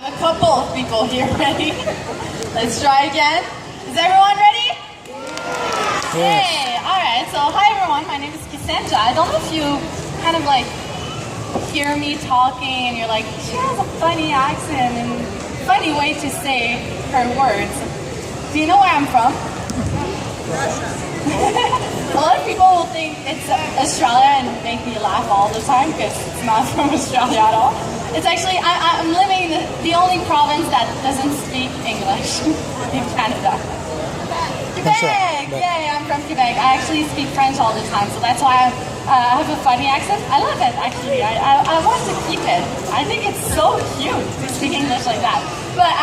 A couple of people here ready. Let's try again. Is everyone ready? Hey, alright, so hi everyone, my name is Cassandra. I don't know if you kind of like hear me talking and you're like, she has a funny accent and funny way to say her words. Do you know where I'm from? Russia. A lot of people will think it's Australia and make me laugh all the time because it's not from Australia at all. It's actually, I'm living in the only province that doesn't speak English in Canada. Quebec! Yay, I'm from Quebec. I actually speak French all the time, so that's why I have a funny accent. I love it, actually. I want to keep it. I think it's so cute to speak English like that. But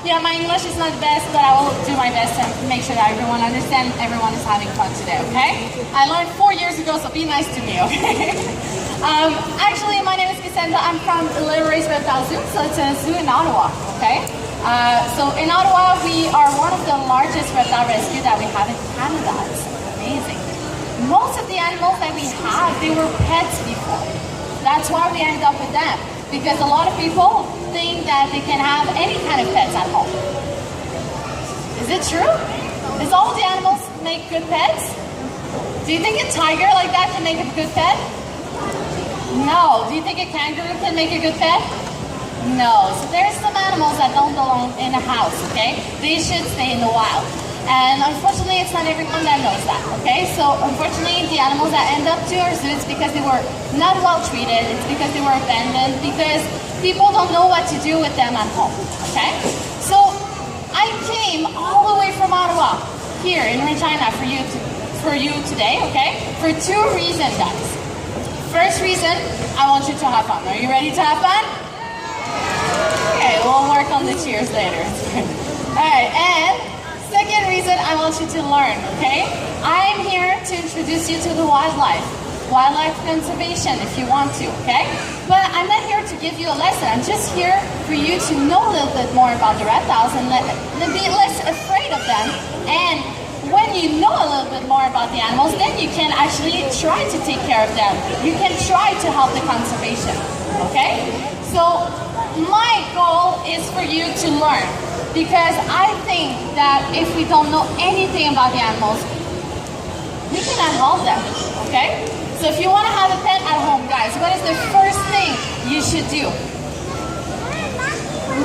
yeah, my English is not the best, but I will do my best to make sure that everyone understands, everyone is having fun today, okay? I learned 4 years ago, so be nice to me, okay? Actually, my name is Cassandra. I'm from Little Race Reptile Zoo, so it's a zoo in Ottawa, okay? So in Ottawa, we are one of the largest reptile rescue that we have in Canada. It's amazing. Most of the animals that we have, they were pets before. That's why we ended up with them. Because a lot of people think that they can have any kind of pets at home. Is it true? Does all the animals make good pets? Do you think a tiger like that can make a good pet? No. Do you think a kangaroo can make a good pet? No. So there's some animals that don't belong in a house, okay? They should stay in the wild. And unfortunately, it's not everyone that knows that, okay? So unfortunately, the animals that end up to our zoos because they were not well treated, it's because they were abandoned, because people don't know what to do with them at home, okay? So I came all the way from Ottawa here in Regina for you today, okay? For 2 reasons, guys. First reason, I want you to have fun. Are you ready to have fun? Okay, we'll work on the cheers later. All right, and second reason, I want you to learn, okay? I'm here to introduce you to the wildlife conservation if you want to, okay? But I'm not here to give you a lesson. I'm just here for you to know a little bit more about the reptiles and be less afraid of them. And when you know a little bit more about the animals, then you can actually try to take care of them. You can try to help the conservation, okay? So my goal is for you to learn. Because I think that if we don't know anything about the animals, we cannot help them, okay? So if you want to have a pet at home, guys, what is the first thing you should do?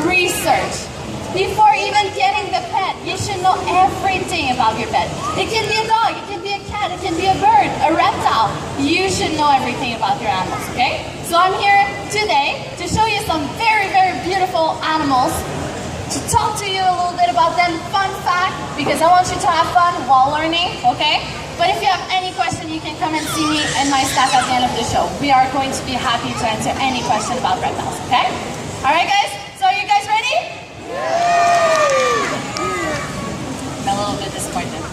Research. Before even getting the pet, you should know everything about your pet. It can be a dog, it can be a cat, it can be a bird, a reptile. You should know everything about your animals, okay? So I'm here today to show you some very, very beautiful animals, to talk to you a little bit about them, fun fact, because I want you to have fun while learning, okay? But if you have any question, you can come and see me and my staff at the end of the show. We are going to be happy to answer any question about reptiles, okay? All right, guys? So are you guys ready? I'm a little bit disappointed.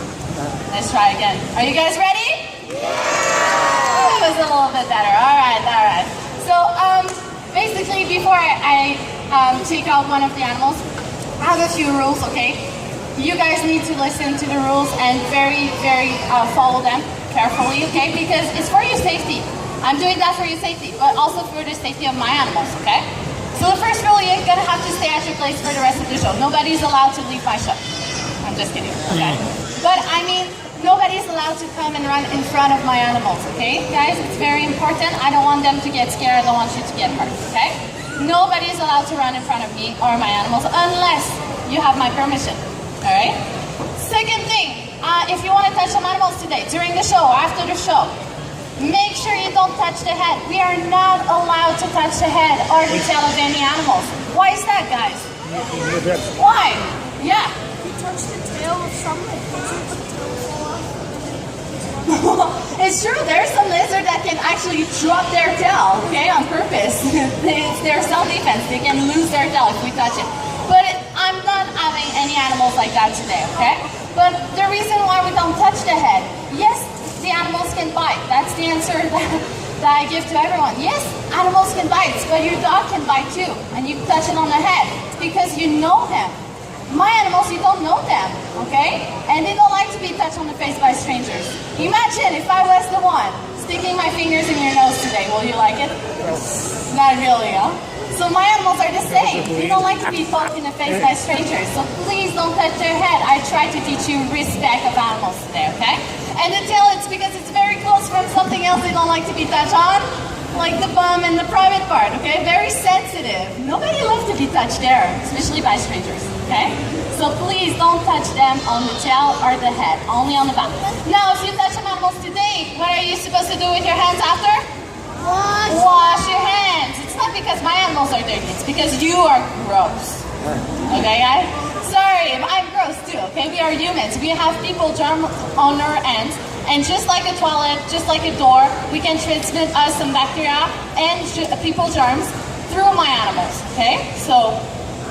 Let's try again. Are you guys ready? That was a little bit better. All right, all right. So basically, before I take out one of the animals, I have a few rules, okay? You guys need to listen to the rules and very, very follow them carefully, okay? Because it's for your safety. I'm doing that for your safety, but also for the safety of my animals, okay? So the first rule, you're gonna have to stay at your place for the rest of the show. Nobody's allowed to leave my show. I'm just kidding, okay? But I mean, nobody's allowed to come and run in front of my animals, okay? Guys, it's very important. I don't want them to get scared. I don't want you to get hurt, okay? Nobody's allowed to run in front of me or my animals unless you have my permission, all right? Second thing, if you want to touch some animals today, during the show or after the show, make sure you don't touch the head. We are not allowed to touch the head or the tail of any animals. Why is that, guys? Why? Yeah. You touch the tail of something. It's true, there's some lizards that can actually drop their tail, okay, on purpose. It's their self-defense. They can lose their tail if we touch it. But I'm not having any animals like that today, okay? But the reason why we don't touch the head, yes, the animals can bite. That's the answer that I give to everyone. Yes, animals can bite, but your dog can bite too. And you touch it on the head. It's because you know them. My animals, you don't know them, okay? And they don't like to be touched on the face by strangers. Imagine if I was the one sticking my fingers in your nose today. Will you like it? Not really, huh? So my animals are the same. They don't like to be poked in the face by strangers. So please don't touch their head. I try to teach you respect of animals today, okay? And the tail, it's because it's very close from something else they don't like to be touched on, like the bum and the private part, okay? Very sensitive. Nobody loves to be touched there, especially by strangers, okay? So please don't touch them on the tail or the head, only on the back. Now, if you touch some animals today, what are you supposed to do with your hands after? Wash your hands. It's not because my animals are dirty, it's because you are gross. Okay, guys? Sorry, I'm gross too, okay? We are humans. We have people germ on our ends. And just like a toilet, just like a door, we can transmit us some bacteria and people germs through my animals, okay? So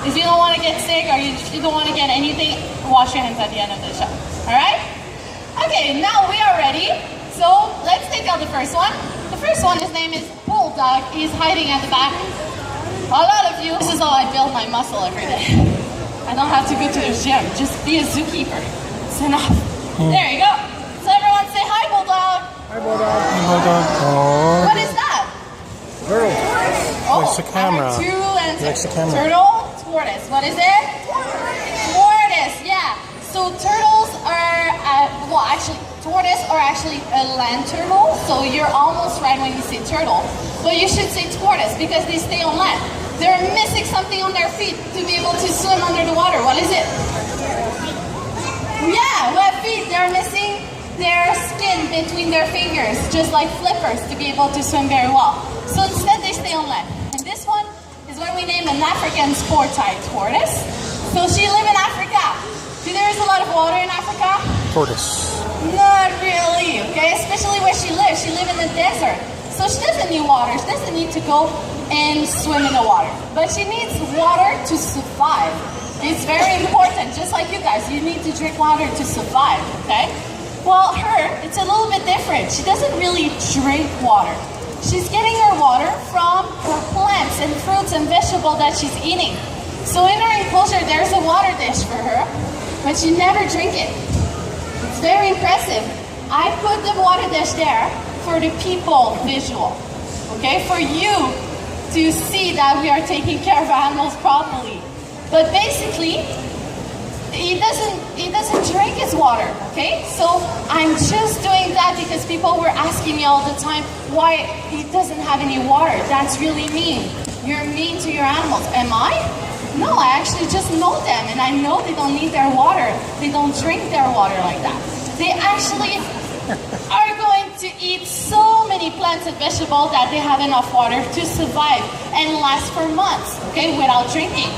if you don't want to get sick or if you don't want to get anything, wash your hands at the end of the show, all right? Okay, now we are ready. So let's take out the first one. The first one, his name is Bulldog. He's hiding at the back. A lot of you, this is how I build my muscle every day. I don't have to go to the gym. Just be a zookeeper. It's enough. There you go. So everyone say hi, Bulldog. Hi, Bulldog. Hi, Bulldog. Oh. What is that? Turtle. Oh, Likes the camera. I have two answers. Likes the camera. Turtle, tortoise. What is it? Tortoise, yeah. So turtles are, well actually, tortoise are actually a land turtle. So you're almost right when you say turtle. But you should say tortoise because they stay on land. They're missing something on their feet to be able to swim under the water. What is it? Yeah, wet feet. They're missing their skin between their fingers, just like flippers, to be able to swim very well. So instead they stay on land. And this one is what we name an African sport-type tortoise. So she lives in Africa. See, there is a lot of water in Africa. Tortoise. Not really, okay? Especially where she lives. She lives in the desert. So she doesn't need water. She doesn't need to go and swim in the water. But she needs water to survive. It's very important. Just like you guys, you need to drink water to survive, okay? Well, her, it's a little bit different. She doesn't really drink water. She's getting her water from her plants and fruits and vegetables that she's eating. So in her enclosure, there's a water dish for her, but she never drink it. It's very impressive. I put the water dish there for the people visual, okay? For you to see that we are taking care of animals properly. But basically, he doesn't drink his water, okay? So I'm just doing that because people were asking me all the time why he doesn't have any water. That's really mean. You're mean to your animals. Am I? No, I actually just know them and I know they don't need their water. They don't drink their water like that. They actually are going to eat so many plants and vegetables that they have enough water to survive and last for months, okay, without drinking.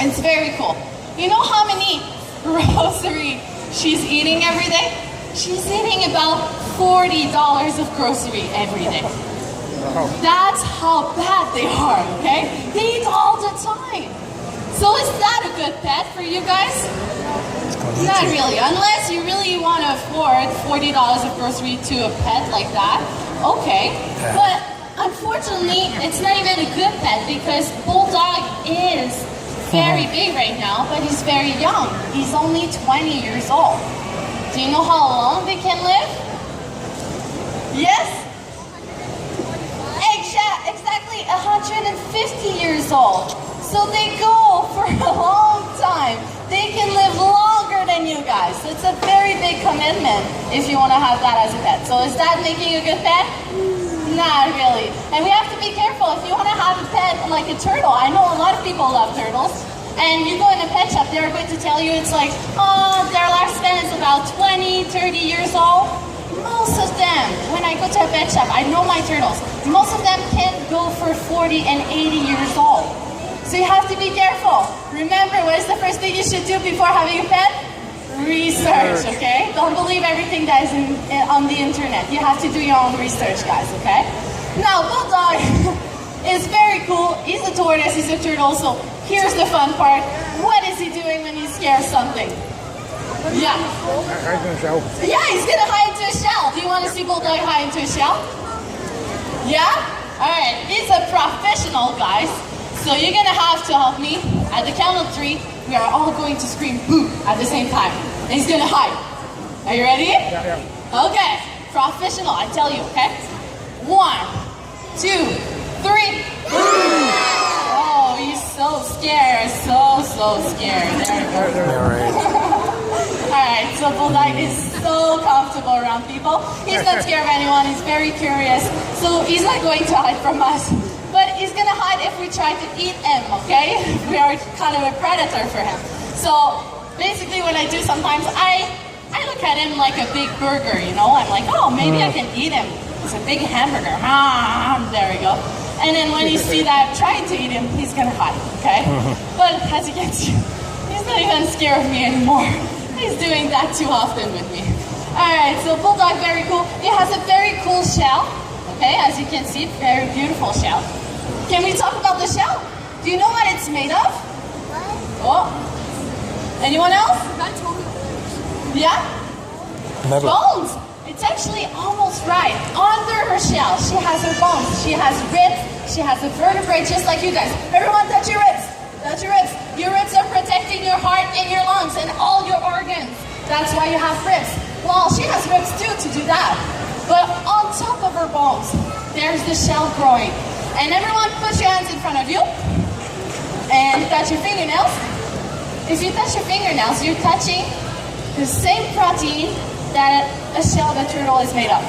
And it's very cool. You know how many grocery she's eating every day? She's eating about $40 of grocery every day. That's how bad they are, okay? They eat all the time. So is that a good pet for you guys? Not really, unless you really want to afford $40 of grocery to a pet like that. Okay, but unfortunately, it's not even a good pet because Bulldog is very big right now, but he's very young. He's only 20 years old. Do you know how long they can live? Yes? Exactly 150 years old. So they go for a long time. They can live longer than you guys. So it's a very big commitment if you want to have that as a pet. So is that making a good pet? Not really. And we have to be careful. If you want to have a pet like a turtle, I know a lot of people love turtles. And you go in a pet shop, they're going to tell you it's like, oh, their lifespan is about 20, 30 years old. Most of them, when I go to a pet shop, I know my turtles. Most of them can go for 40 and 80 years old. So you have to be careful. Remember, what is the first thing you should do before having a pet? Research, okay? Don't believe everything that is on the internet. You have to do your own research, guys, okay? Now, Bulldog is very cool. He's a tortoise, he's a turtle, so here's the fun part. What is he doing when he scares something? Yeah. Yeah, he's gonna hide into a shell. Do you want to see Bulldog hide into a shell? Yeah? Alright, he's a professional, guys. So you're gonna have to help me. At the count of 3, we are all going to scream boo at the same time. And he's gonna hide. Are you ready? Yeah. Okay, professional, I tell you, okay? 1, 2, 3. Boo! so scared, so scared. There we go. Yeah, right. Alright, so Bulldog is so comfortable around people. He's not scared of anyone, he's very curious. So he's not going to hide from us. But he's gonna hide if we try to eat him, okay? We are kind of a predator for him. So basically what I do sometimes, I look at him like a big burger, you know? I'm like, oh, maybe I can eat him. It's a big hamburger. There we go. And then when you see that I'm trying to eat him, he's gonna hide, okay? But as you can see, he's not even scared of me anymore. He's doing that too often with me. Alright, so Bulldog, very cool. It has a very cool shell, okay? As you can see, very beautiful shell. Can we talk about the shell? Do you know what it's made of? Oh. Anyone else? Yeah? Never. Bones. It's actually almost right. Under her shell, she has her bones. She has ribs. She has a vertebrae just like you guys. Everyone touch your ribs. Touch your ribs. Your ribs are protecting your heart and your lungs and all your organs. That's why you have ribs. Well, she has ribs too to do that. But on top of her bones, there's the shell growing. And everyone put your hands in front of you and touch your fingernails. If you touch your fingernails, you're touching the same protein that a shell of a turtle is made of.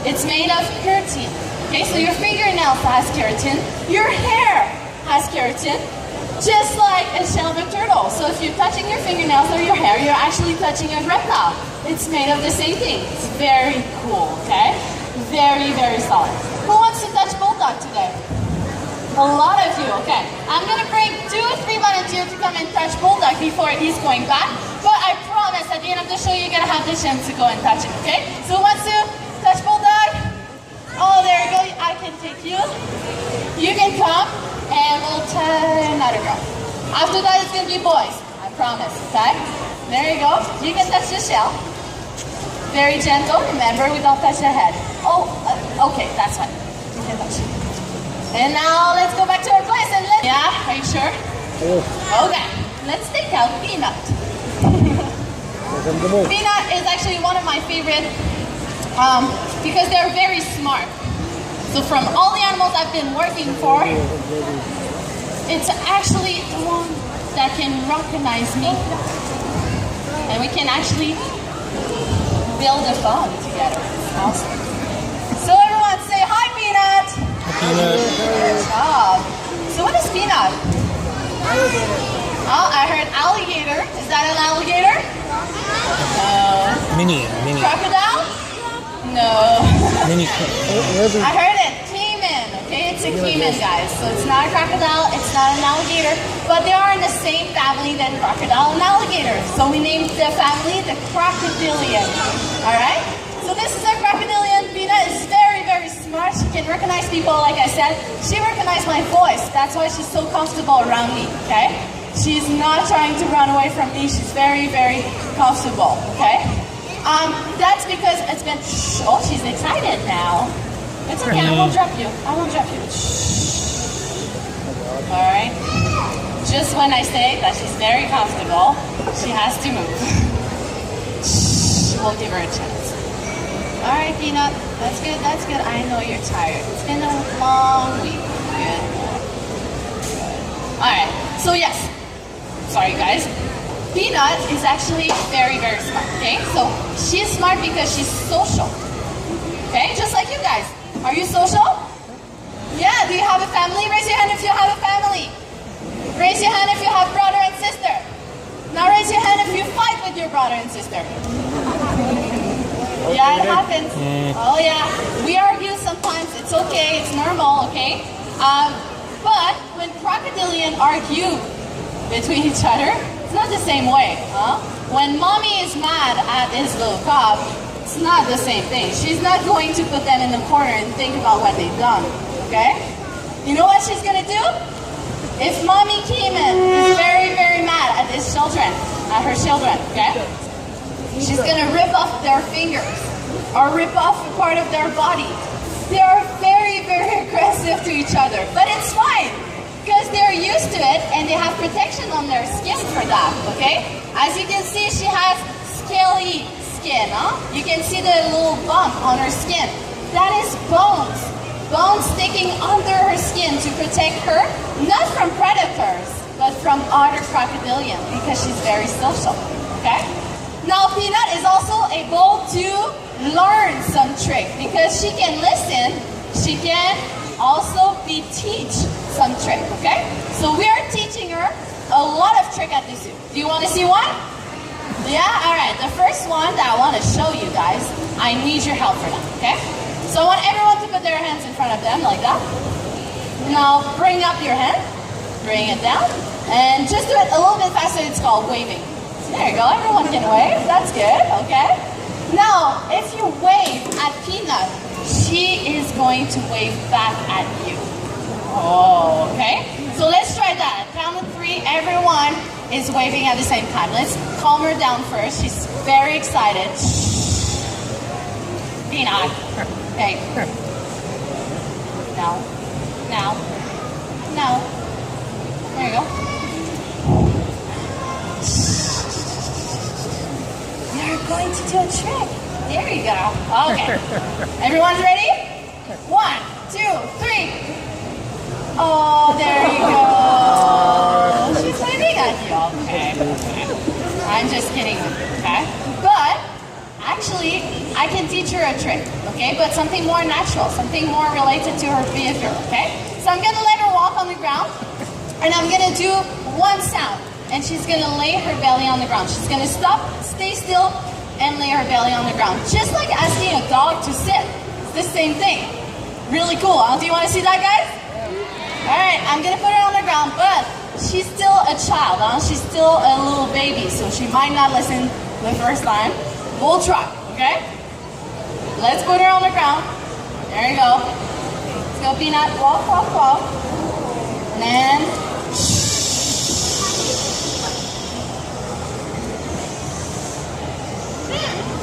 It's made of keratin. Okay, so your fingernails has keratin, your hair has keratin, just like a shell of a turtle. So if you're touching your fingernails or your hair, you're actually touching a reptile. It's made of the same thing. It's very cool, okay? Very, very solid. Who wants to touch Bulldog today? A lot of you, okay. I'm gonna bring 2 or 3 volunteers to come and touch Bulldog before he's going back. But I promise at the end of the show, you're gonna have the chance to go and touch him, okay? So who wants to touch Bulldog? Oh, there you go, I can take you. You can come and we'll try another girl. After that, it's gonna be boys, I promise, okay? There you go, you can touch the shell. Very gentle, remember, we don't touch the head. Oh, okay, that's fine. You can touch it. And now let's go back to our place and let's... Yeah, are you sure? Okay, let's take out Peanut. Peanut is actually one of my favorite because they're very smart. So from all the animals I've been working for, it's actually the one that can recognize me. And we can actually build a bond together. Awesome. So everyone say, hi Peanut! Peanut. Good job. So what is Peanut? Alligator. Oh, I heard alligator. Is that an alligator? No. Mini. Crocodile? No. Mini. I heard it. Cayman. Okay, it's a cayman, guys. So it's not a crocodile, it's not an alligator, but they are in the same family than crocodile and alligator. So we named the family the crocodilian. Alright? So this is our crocodilian. Peanut is very, very smart. She can recognize people, like I said. She recognized my voice. That's why she's so comfortable around me, okay? She's not trying to run away from me. She's very, very comfortable, okay? That's because it's been, oh, she's excited now. It's okay, I won't drop you. I won't drop you. Alright? Just when I say that she's very comfortable, she has to move. We'll give her a chance. Alright, Peanut. That's good, that's good. I know you're tired. It's been a long week. Good. Alright, so yes. Sorry, guys. Peanut is actually very, very smart, okay? So she's smart because she's social. Okay, just like you guys. Are you social? Yeah, do you have a family? Raise your hand if you have a family. Raise your hand if you have brother and sister. Now raise your hand if you fight with your brother and sister. Yeah, it happens. Oh yeah, we argue sometimes. It's okay, it's normal, okay? But when crocodilian argue between each other, it's not the same way, huh? When mommy is mad at his little cub, it's not the same thing. She's not going to put them in the corner and think about what they've done, okay? You know what she's gonna do? If mommy came in, is very, very mad at his children, at her children, okay? She's gonna rip off their fingers or rip off a part of their body. They are very, very aggressive to each other, but it's fine. Because they're used to it and they have protection on their skin for that, okay? As you can see, she has scaly skin, huh? You can see the little bump on her skin. That is bones. Bones sticking under her skin to protect her, not from predators, but from other crocodilians because she's very social, okay? Now Peanut is also able to learn some trick because she can listen, she can also be teach some trick, okay? So we are teaching her a lot of trick at the zoo. Do you want to see one? Yeah? Alright, the first one that I want to show you guys, I need your help for that, okay? So I want everyone to put their hands in front of them like that. Now bring up your hand, bring it down, and just do it a little bit faster, it's called waving. There you go, everyone can wave, that's good, okay? Now, if you wave at Peanut, she is going to wave back at you. Oh, okay? So let's try that. Count of 3, everyone is waving at the same time. Let's calm her down first. She's very excited. Peanut. Okay. Now. Now. Now. There you go. You're going to do a trick. There you go. Okay. Everyone's ready? 1, 2, 3. Oh, there you go. She's waving at you. Okay. I'm just kidding with you, okay? But actually, I can teach her a trick, okay? But something more natural, something more related to her behavior, okay? So I'm gonna let her walk on the ground, and I'm gonna do one sound, and she's gonna lay her belly on the ground. She's gonna stop, stay still, and lay her belly on the ground. Just like asking a dog to sit. It's the same thing. Really cool, huh? Do you wanna see that, guys? Alright, I'm gonna put her on the ground, but she's still a child, huh? She's still a little baby, so she might not listen the first time. We'll try, okay? Let's put her on the ground. There you go. Let's go, Peanut. Walk, walk, walk. And then...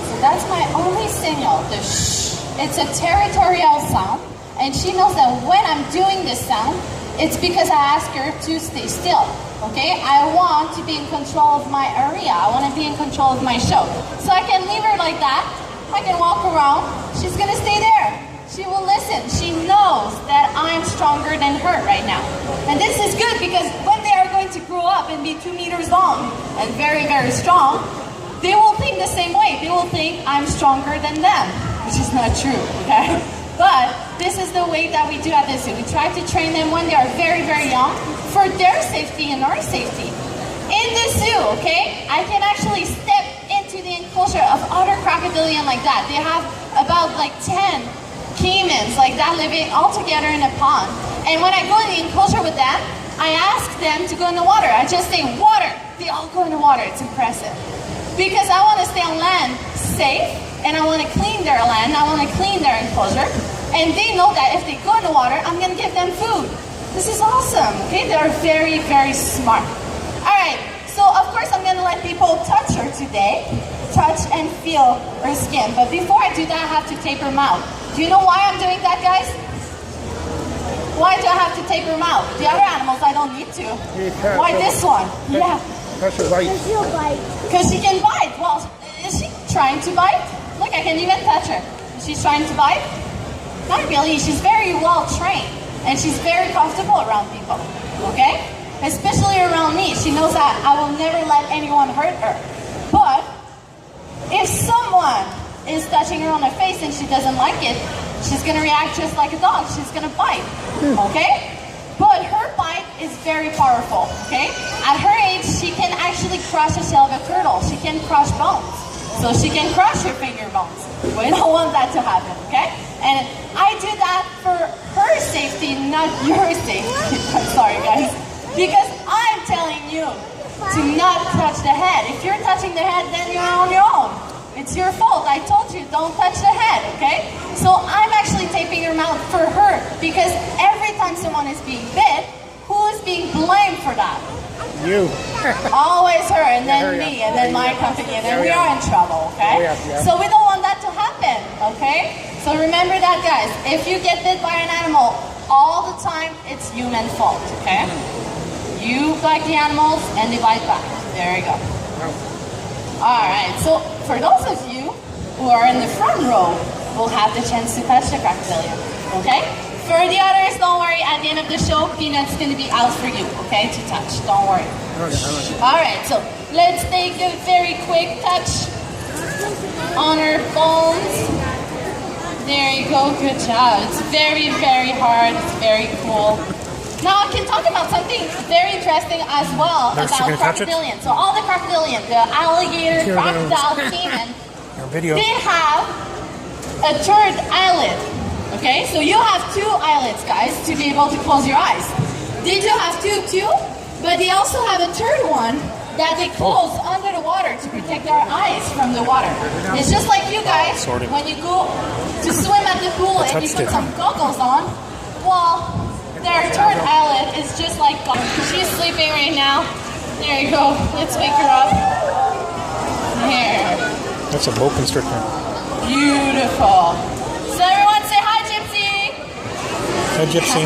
So that's my only signal, the shh. It's a territorial sound. And she knows that when I'm doing this sound, it's because I ask her to stay still, okay? I want to be in control of my area. I want to be in control of my show. So I can leave her like that. I can walk around. She's going to stay there. She will listen. She knows that I'm stronger than her right now. And this is good because when they are going to grow up and be 2 meters long and very, very strong, they will think the same way. They will think I'm stronger than them, which is not true, okay? But this is the way that we do at the zoo. We try to train them when they are very, very young for their safety and our safety. In the zoo, okay, I can actually step into the enclosure of other crocodilians like that. They have about like 10 caimans like that living all together in a pond. And when I go in the enclosure with them, I ask them to go in the water. I just say, water. They all go in the water. It's impressive. Because I want to stay on land safe, and I want to clean their land, I want to clean their enclosure, and they know that if they go in the water, I'm going to give them food. This is awesome, okay? They're very, very smart. All right, so of course I'm going to let people touch her today, touch and feel her skin, but before I do that, I have to tape her mouth. Do you know why I'm doing that, guys? Why do I have to tape her mouth? The other animals, I don't need to. Why this one? Yeah. That's a bite. Because she can bite. Well, is she trying to bite? Look, I can even touch her. She's trying to bite? Not really. She's very well trained. And she's very comfortable around people. Okay? Especially around me. She knows that I will never let anyone hurt her. But if someone is touching her on the face and she doesn't like it, she's going to react just like a dog. She's going to bite. Okay? But her bite is very powerful. Okay? At her age, she can actually crush the shell of a turtle. She can crush bones. So she can crush your finger bones. We don't want that to happen, okay? And I do that for her safety, not your safety. I'm sorry, guys. Because I'm telling you to not touch the head. If you're touching the head, then you're on your own. It's your fault. I told you, don't touch the head, okay? So I'm actually taping her mouth for her because every time someone is being bit, who is being blamed for that? You. Always her, and then me, and then my company, and then we are in trouble, okay? So we don't want that to happen, okay? So remember that, guys. If you get bit by an animal all the time, it's human fault, okay? You bite the animals, and they bite back. There you go. Alright, so for those of you who are in the front row, will have the chance to touch the crocodilian, okay? For the others, don't worry. At the end of the show, Peanut's going to be out for you, okay, to touch. Don't worry. All right, so let's take a very quick touch on her bones. There you go. Good job. It's very, very hard. It's very cool. Now I can talk about something very interesting as well about crocodilian. So all the crocodilian, the alligator, crocodile, caiman, they have a third eyelid. Okay, so you have two eyelids, guys, to be able to close your eyes. They do have two too, but they also have a third one that they close under the water to protect their eyes from the water. It's just like you guys, when you go to swim at the pool and you put some goggles on, well, their third eyelid is just like, she's sleeping right now. There you go. Let's wake her up. Here. That's a boa constrictor. Beautiful. So everyone say hi, Gypsy. Hi, Gypsy.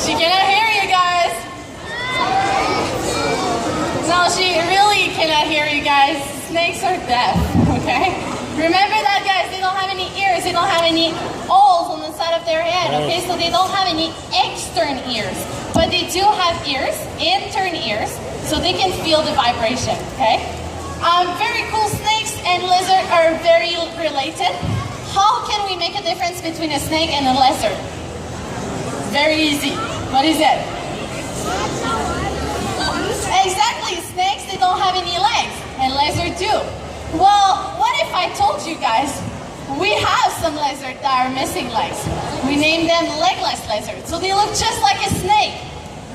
She cannot hear you guys. No, she really cannot hear you guys. Snakes are deaf, okay? Remember that, guys. They don't have any ears. They don't have any holes on the side of their head, okay? So they don't have any extern ears. But they do have ears, intern ears, so they can feel the vibration, okay? Very cool. Snakes and lizard are very related. How can we make a difference between a snake and a lizard? Very easy. What is it? Exactly. Snakes, they don't have any legs, and lizards do. Well, what if I told you guys we have some lizards that are missing legs? We name them legless lizards. So they look just like a snake,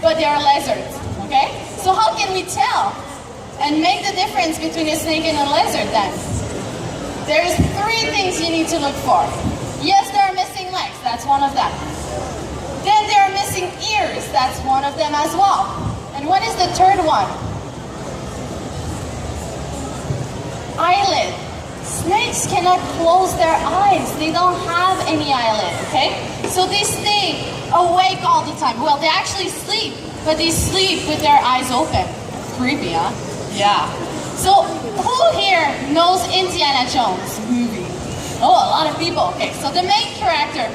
but they are lizards, okay? So how can we tell and make the difference between a snake and a lizard then? There's three things you need to look for. Yes, they are missing legs. That's one of them. Then they are missing ears. That's one of them as well. And what is the third one? Eyelid. Snakes cannot close their eyes. They don't have any eyelid, okay? So they stay awake all the time. Well, they actually sleep, but they sleep with their eyes open. Creepy, huh? Yeah. So who here knows Indiana Jones movie? Oh, a lot of people. Okay, so the main character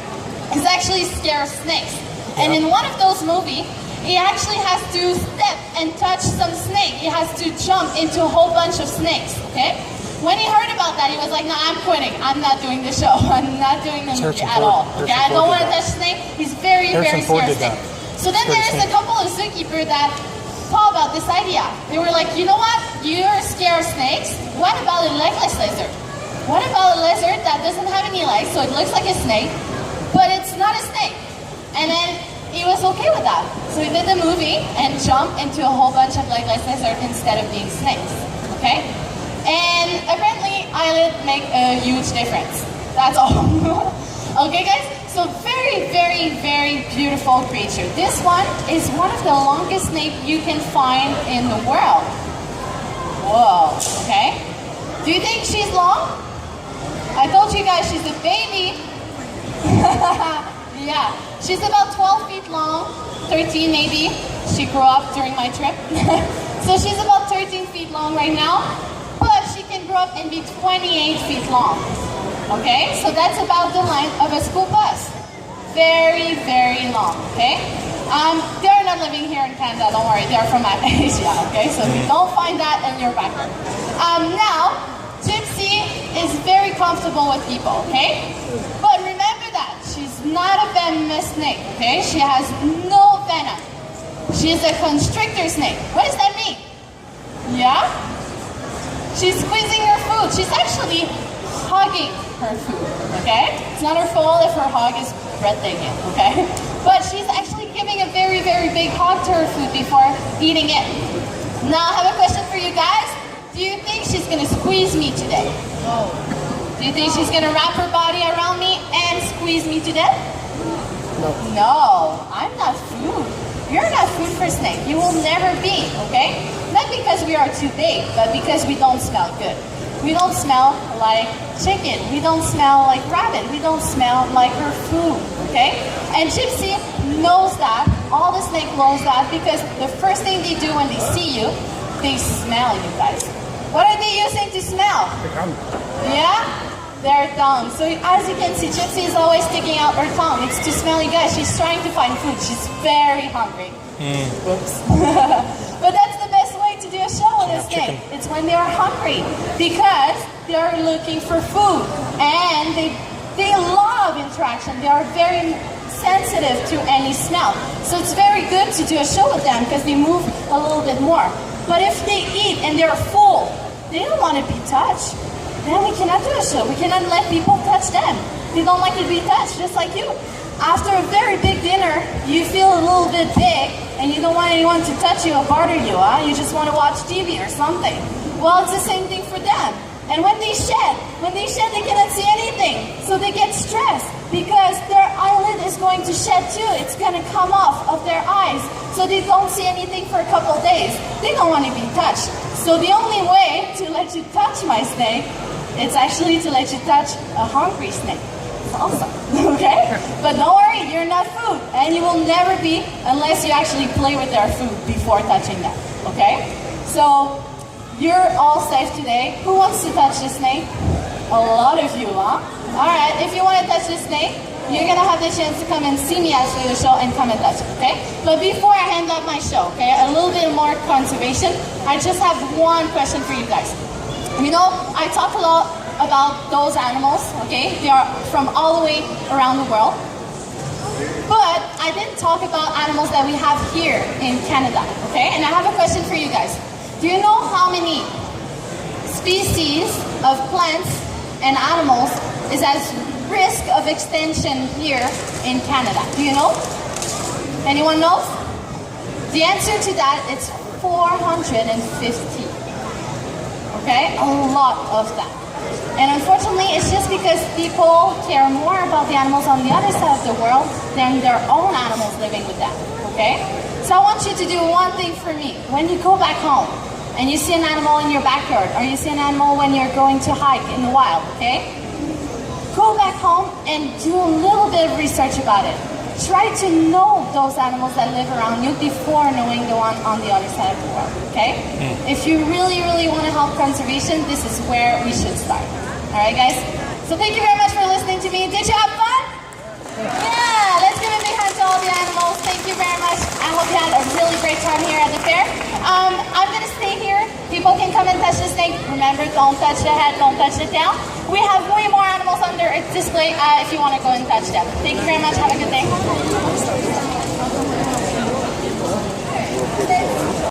is actually scared of snakes. And in one of those movies, he actually has to step and touch some snake. He has to jump into a whole bunch of snakes, okay? When he heard about that, he was like, no, I'm quitting. I'm not doing the show. I'm not doing the movie at all. Okay, I don't want to touch snake. He's very, very scared of snake. So then there's a couple of zookeepers that thought about this idea. They were like, you know what? You're scared of snakes. What about a legless lizard? What about a lizard that doesn't have any legs, so it looks like a snake, but it's not a snake? And then he was okay with that. So he did the movie and jumped into a whole bunch of legless lizards instead of being snakes. Okay? And apparently eyelids make a huge difference. That's all. Okay, guys? So very, very, very beautiful creature. This one is one of the longest snakes you can find in the world. Whoa, okay? Do you think she's long? I told you guys she's a baby. Yeah, she's about 12 feet long, 13 maybe. She grew up during my trip. So she's about 13 feet long right now, but she can grow up and be 28 feet long. Okay, so that's about the length of a school bus. Very, very long, okay? They're not living here in Canada, don't worry, they're from Asia, okay? So you don't find that in your backyard. Now, Gypsy is very comfortable with people, okay? But remember that, she's not a venomous snake, okay? She has no venom. She is a constrictor snake. What does that mean? Yeah? She's squeezing her food. She's actually hugging her food, okay? It's not her fault if her hug is breathtaking, okay? But she's actually giving a very, very big hug to her food before eating it. Now I have a question for you guys. Do you think she's gonna squeeze me today? No. Do you think she's gonna wrap her body around me and squeeze me to death? No. No, I'm not food. You're not food for snake. You will never be, okay? Not because we are too big, but because we don't smell good. We don't smell like chicken. We don't smell like rabbit. We don't smell like her food, okay? And Gypsy knows that. All the snake knows that because the first thing they do when they see you, they smell you guys. What are they using to smell? They come. Yeah? their tongue. So as you can see, Gypsy is always sticking out her tongue. It's to smell you guys. She's trying to find food. She's very hungry. Whoops. But that's the best way to do a show with a snake. It's when they are hungry because they are looking for food and they love interaction. They are very sensitive to any smell. So it's very good to do a show with them because they move a little bit more. But if they eat and they're full, they don't want to be touched. Then we cannot do a show. We cannot let people touch them. They don't like to be touched, just like you. After a very big dinner, you feel a little bit big and you don't want anyone to touch you or bother you, huh? You just want to watch TV or something. Well, it's the same thing for them. And when they shed, they cannot see anything. So they get stressed because their eyelid is going to shed too. It's going to come off of their eyes. So they don't see anything for a couple of days. They don't want to be touched. So the only way to let you touch my snake, it's actually to let you touch a hungry snake. It's awesome, okay? But don't worry, you're not food. And you will never be unless you actually play with their food before touching them, okay? So you're all safe today. Who wants to touch the snake? A lot of you, huh? All right, if you want to touch the snake, you're going to have the chance to come and see me after the show and come and touch it, okay? But before I hand up my show, okay, a little bit more conservation, I just have one question for you guys. You know, I talk a lot about those animals, okay? They are from all the way around the world. But I didn't talk about animals that we have here in Canada, okay? And I have a question for you guys. Do you know how many species of plants and animals is at risk of extinction here in Canada? Do you know? Anyone knows? The answer to that is 450. Okay? A lot of that. And unfortunately, it's just because people care more about the animals on the other side of the world than their own animals living with them. Okay? So I want you to do one thing for me. When you go back home and you see an animal in your backyard, or you see an animal when you're going to hike in the wild, okay? Go back home and do a little bit of research about it. Try to know those animals that live around you before knowing the one on the other side of the world, okay? If you really, really want to help conservation, this is where we should start. All right, guys? So thank you very much for listening to me. Did you have fun? Yeah, let's give a big hand to all the animals. Thank you very much. I hope you had a really great time here at the fair. I'm going to stay here. People can come and touch the snake. Remember, don't touch the head, don't touch the tail. We have way more animals under a display if you want to go and touch them. Thank you very much. Have a good day.